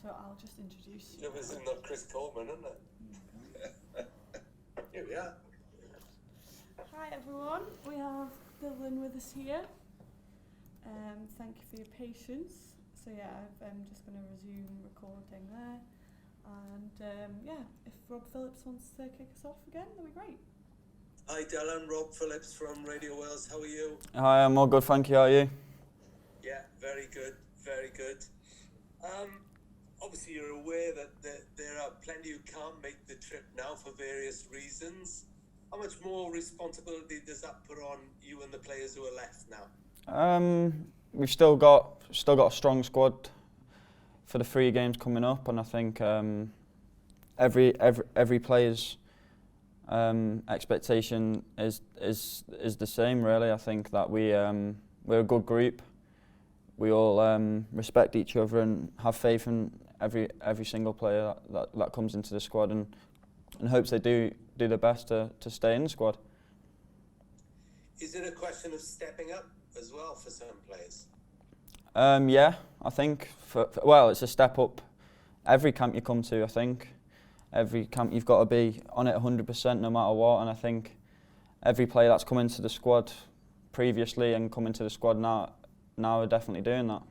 so I'll just introduce you. It was not Chris Coleman, isn't it? Here we are. Hi everyone, we have Dylan with us here. Thank you for your patience. So yeah, I'm just going to resume recording there. And if Rob Phillips wants to kick us off again, that'd be great. Hi Dylan, Rob Phillips from Radio Wales. How are you? Hi, I'm all good, thank you. How are you? Yeah, very good, very good. Obviously you're aware that there are plenty who can't make the trip now for various reasons. How much more responsibility does that put on you and the players who are left now? We've still got a strong squad for the 3 games coming up, and I think every player's expectation is the same. Really, I think that we're a good group. We all respect each other and have faith in every single player that comes into the squad, and hopes they do their best to stay in the squad. Is it a question of stepping up as well for some players? Yeah, I think. It's a step up. Every camp you come to, I think, every camp you've got to be on it 100% no matter what. And I think every player that's come into the squad previously and come into the squad now are definitely doing that.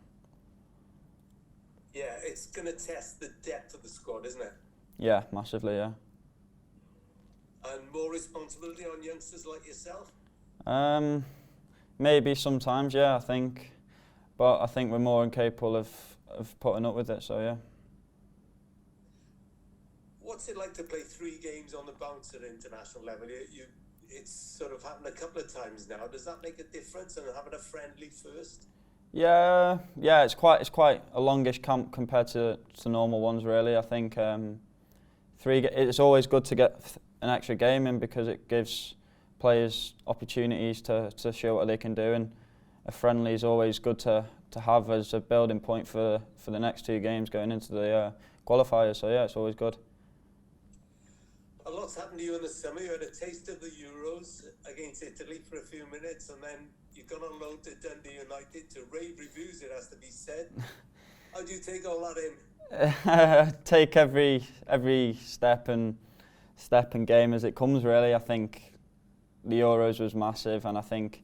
Yeah, it's going to test the depth of the squad, isn't it? Yeah, massively, yeah. And more responsibility on youngsters like yourself? Maybe sometimes, yeah, I think. But I think we're more than capable of putting up with it, so yeah. What's it like to play 3 games on the bounce at international level? It's sort of happened a couple of times now. Does that make a difference, and having a friendly first? Yeah, it's quite a longish camp compared to normal ones, really. I think it's always good to get an extra game in because it gives players opportunities to show what they can do, and a friendly is always good to have as a building point for the next 2 games going into the qualifiers. So yeah, it's always good. A lot's happened to you in the summer. You had a taste of the Euros against Italy for a few minutes, and then you got on loan to Dundee United to rave reviews, it has to be said. How do you take all that in? Take every step and game as it comes, really. I think the Euros was massive, and I think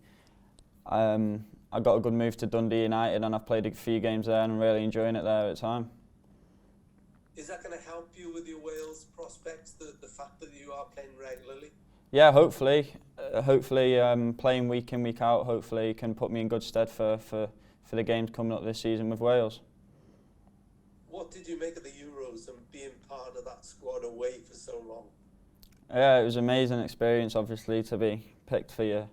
I got a good move to Dundee United, and I've played a few games there and I'm really enjoying it there at the time. Is that going to help you with your Wales prospects, the fact that you are playing regularly? Yeah, hopefully. Playing week in, week out, hopefully can put me in good stead for the games coming up this season with Wales. What did you make of the Euros and being part of that squad away for so long? Yeah, it was an amazing experience, obviously, to be picked for your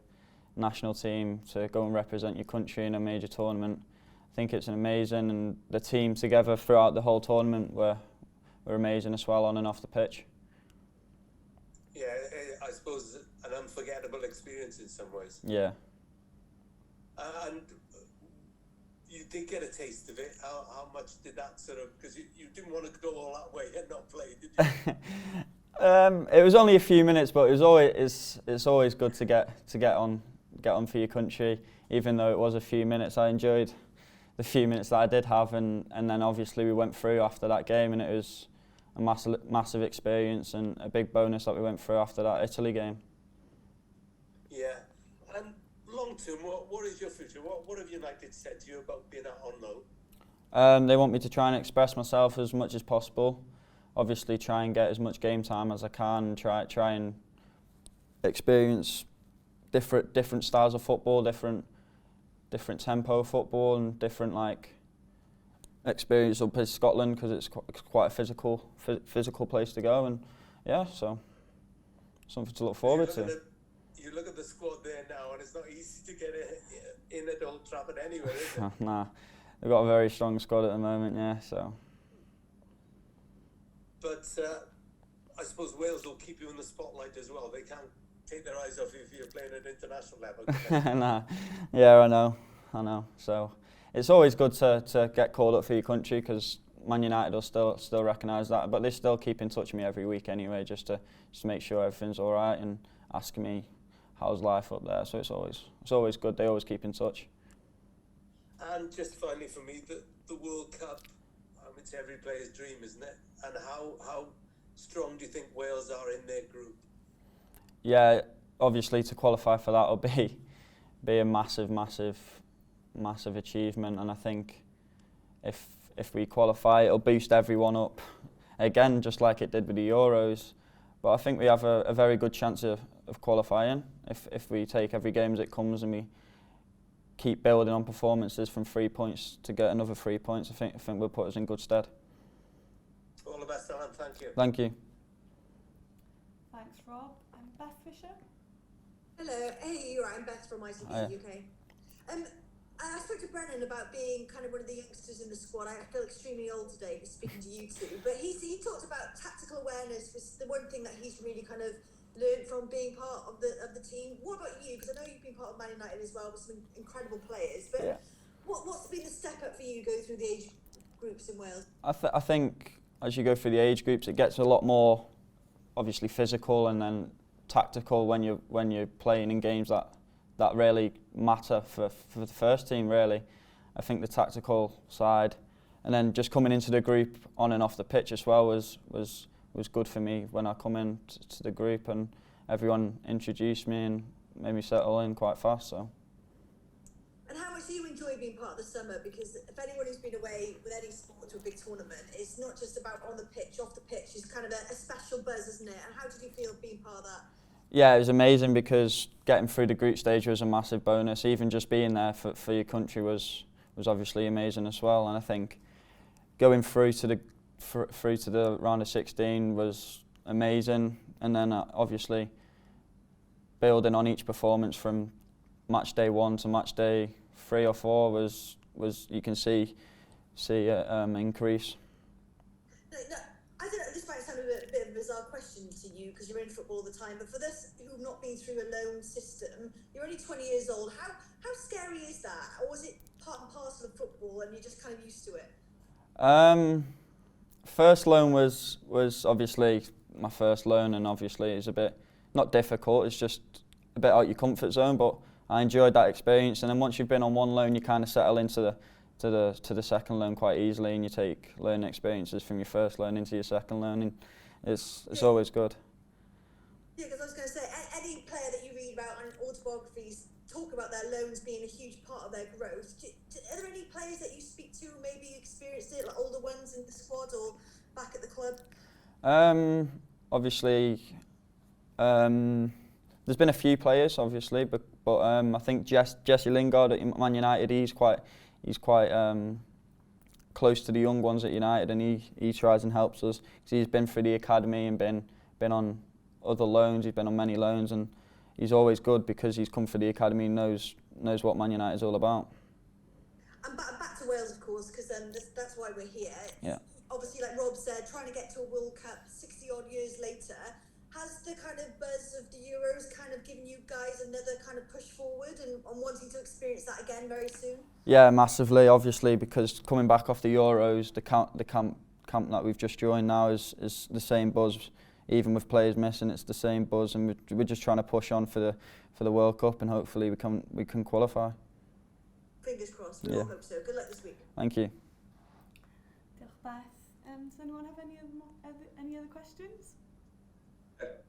national team, to go and represent your country in a major tournament. I think it's amazing, and the team together throughout the whole tournament were amazing as well, on and off the pitch. Yeah, I suppose an unforgettable experience in some ways. Yeah. And you did get a taste of it. How much did that sort of, because you didn't want to go all that way and not play, did you? It was only a few minutes, but it's always good to get on for your country. Even though it was a few minutes, I enjoyed the few minutes that I did have, and then obviously we went through after that game, and it was a massive experience and a big bonus that we went through after that Italy game. Yeah, and long term, what is your future? What have United said to you about being out on loan? They want me to try and express myself as much as possible. Obviously, try and get as much game time as I can, and try and experience different styles of football, different tempo of football, and different experience up in Scotland, because it's quite a physical place to go, and yeah, so something to look forward to. You look at the squad there now, and it's not easy to get in at Old Trafford anywhere, is it? Nah, they've got a very strong squad at the moment, yeah. So. But I suppose Wales will keep you in the spotlight as well. They can't take their eyes off you if you're playing at international level. Nah, yeah, I know. So it's always good to get called up for your country, because Man United will still recognise that. But they still keep in touch with me every week anyway, just to make sure everything's all right, and asking me how's life up there. So it's always good. They always keep in touch. And just finally for me, the World Cup. It's every player's dream, isn't it? And how strong do you think Wales are in their group? Yeah, obviously to qualify for that will be a massive achievement, and I think if we qualify, it'll boost everyone up again, just like it did with the Euros. But I think we have a very good chance of qualifying if we take every game as it comes and we keep building on performances from 3 points to get another 3 points. I think will put us in good stead. All the best, Alan. Thank you. Thank you. Thanks, Rob. And Beth Fisher. Hello, hey, you're right. I'm Beth from ICB UK. I spoke to Brennan about being kind of one of the youngsters in the squad. I feel extremely old today speaking to you two, but he talked about tactical awareness was the one thing that he's really kind of learned from being part of the team. What about you? Because I know you've been part of Man United as well with some incredible players, but yeah. What's been the step up for you going through the age groups in Wales? I think as you go through the age groups, it gets a lot more obviously physical and then tactical when you're playing in games that really matter for the first team, really. I think the tactical side, and then just coming into the group on and off the pitch as well was good for me when I come in to the group, and everyone introduced me and made me settle in quite fast. So. And how much do you enjoy being part of the summer? Because if anyone who's been away with any sport to a big tournament, it's not just about on the pitch, off the pitch. It's kind of a special buzz, isn't it? And how did you feel being part of that? Yeah, it was amazing because getting through the group stage was a massive bonus. Even just being there for your country was obviously amazing as well. And I think going through to the round of 16 was amazing. And then obviously building on each performance from match day 1 to match day 3 or 4 was you can see increase. No, I don't know, this might sound a bit of a bizarre question to you because you're in football all the time, but for those who've not been through a loan system, you're only 20 years old. How scary is that? Or was it part and parcel of football and you're just kind of used to it? First loan was obviously my first loan, and obviously it's a bit not difficult. It's just a bit out your comfort zone, but I enjoyed that experience. And then once you've been on one loan, you kind of settle into the second loan quite easily, and you take learning experiences from your first loan into your second loan, and it's always good. Yeah, because I was going to say, any player that you read about on autobiographies talk about their loans being a huge part of their growth. Are there any players that you speak to who maybe experienced it, like older ones in the squad or back at the club? Obviously, there's been a few players, obviously, but I think Jesse Lingard at Man United, he's quite close to the young ones at United, and he tries and helps us because he's been through the academy and been on other loans. He's been on many loans, and he's always good because he's come through the academy and knows what Man United is all about. And back to Wales, of course, because that's why we're here. Yeah. Obviously, like Rob said, trying to get to a World Cup 60 odd years later. Has the kind of buzz of the Euros kind of given you guys another kind of push forward and wanting to experience that again very soon? Yeah, massively, obviously, because coming back off the Euros, the camp that we've just joined now is the same buzz. Even with players missing, it's the same buzz, and we're just trying to push on for the World Cup, and hopefully we can qualify. Fingers crossed. We all hope so. Good luck this week. Thank you. Beth. Does anyone have any other questions?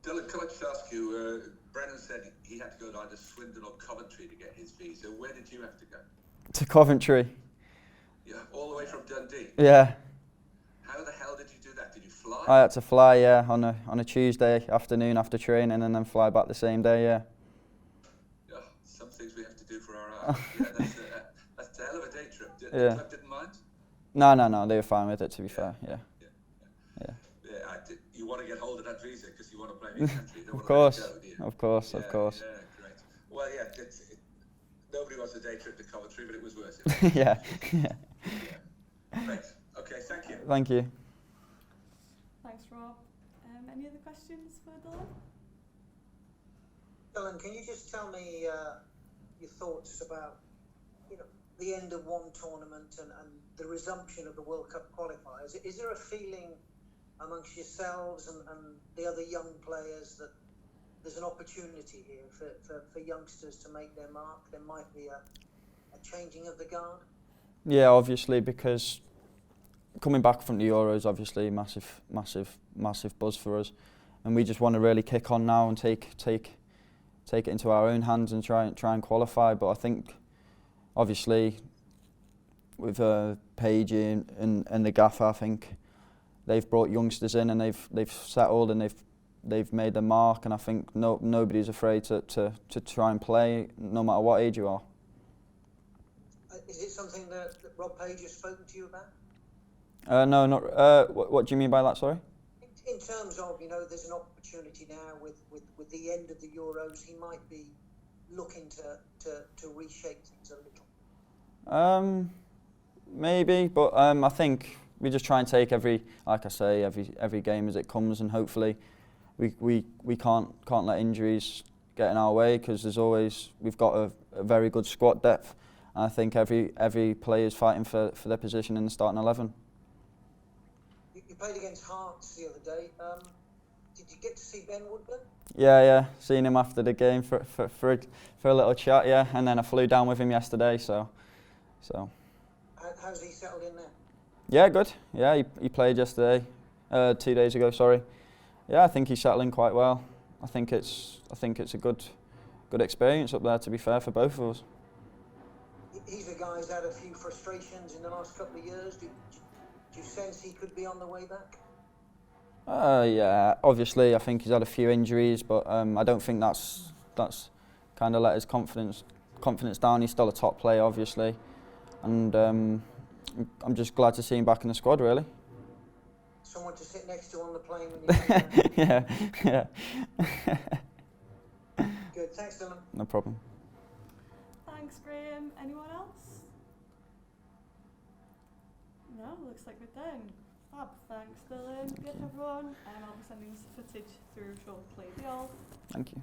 Dylan, can I just ask you, Brennan said he had to go to either Swindon or Coventry to get his visa. Where did you have to go? To Coventry. Yeah, all the way from Dundee? Yeah. How the hell did you do that? Did you fly? I had to fly, yeah, on a Tuesday afternoon after training, and then fly back the same day, yeah. Yeah, some things we have to do for our art. Yeah, that's a hell of a day trip. The club didn't mind? No, they were fine with it, to be fair, yeah. You want to get hold of that visa because you want to play in your country. Of course. Yeah, great. Well, nobody wants a day trip to Coventry, but it was worth it. yeah. Great. Okay, thank you. Thank you. Thanks, Rob. Any other questions for Dylan? Dylan, can you just tell me your thoughts about the end of one tournament and the resumption of the World Cup qualifiers? Is there a feeling amongst yourselves and the other young players that there's an opportunity here for youngsters to make their mark? There might be a changing of the guard? Yeah, obviously, because coming back from the Euros, obviously massive buzz for us, and we just want to really kick on now and take it into our own hands and try and qualify. But I think, obviously, with Paige and the gaffer, I think they've brought youngsters in and they've settled and they've made their mark, and I think nobody's afraid to try and play no matter what age you are. Is it something that Rob Page has spoken to you about? No, not. What do you mean by that? Sorry. In terms of, there's an opportunity now with the end of the Euros, he might be looking to reshape things a little. Maybe, but I think we just try and take every game as it comes, and hopefully we can't let injuries get in our way, because we've got a very good squad depth, and I think every player is fighting for their position in the starting 11. You played against Hearts the other day. Did you get to see Ben Woodburn? Yeah, seen him after the game for a little chat, yeah, and then I flew down with him yesterday, so. How's he settled in there? Yeah, good. Yeah, he played yesterday, 2 days ago. Sorry. Yeah, I think he's settling quite well. I think it's a good experience up there, to be fair, for both of us. He's a guy who's had a few frustrations in the last couple of years. Do you sense he could be on the way back? Yeah, obviously I think he's had a few injuries, but I don't think that's kind of let his confidence down. He's still a top player, obviously, and I'm just glad to see him back in the squad, really. Someone to sit next to on the plane when you Yeah. Good, thanks Dylan. No problem. Thanks, Graham. Anyone else? No, looks like we're done. Fab. Thanks, Dylan. Good, everyone. I'll be sending this footage through shortly. Be all. Thank you.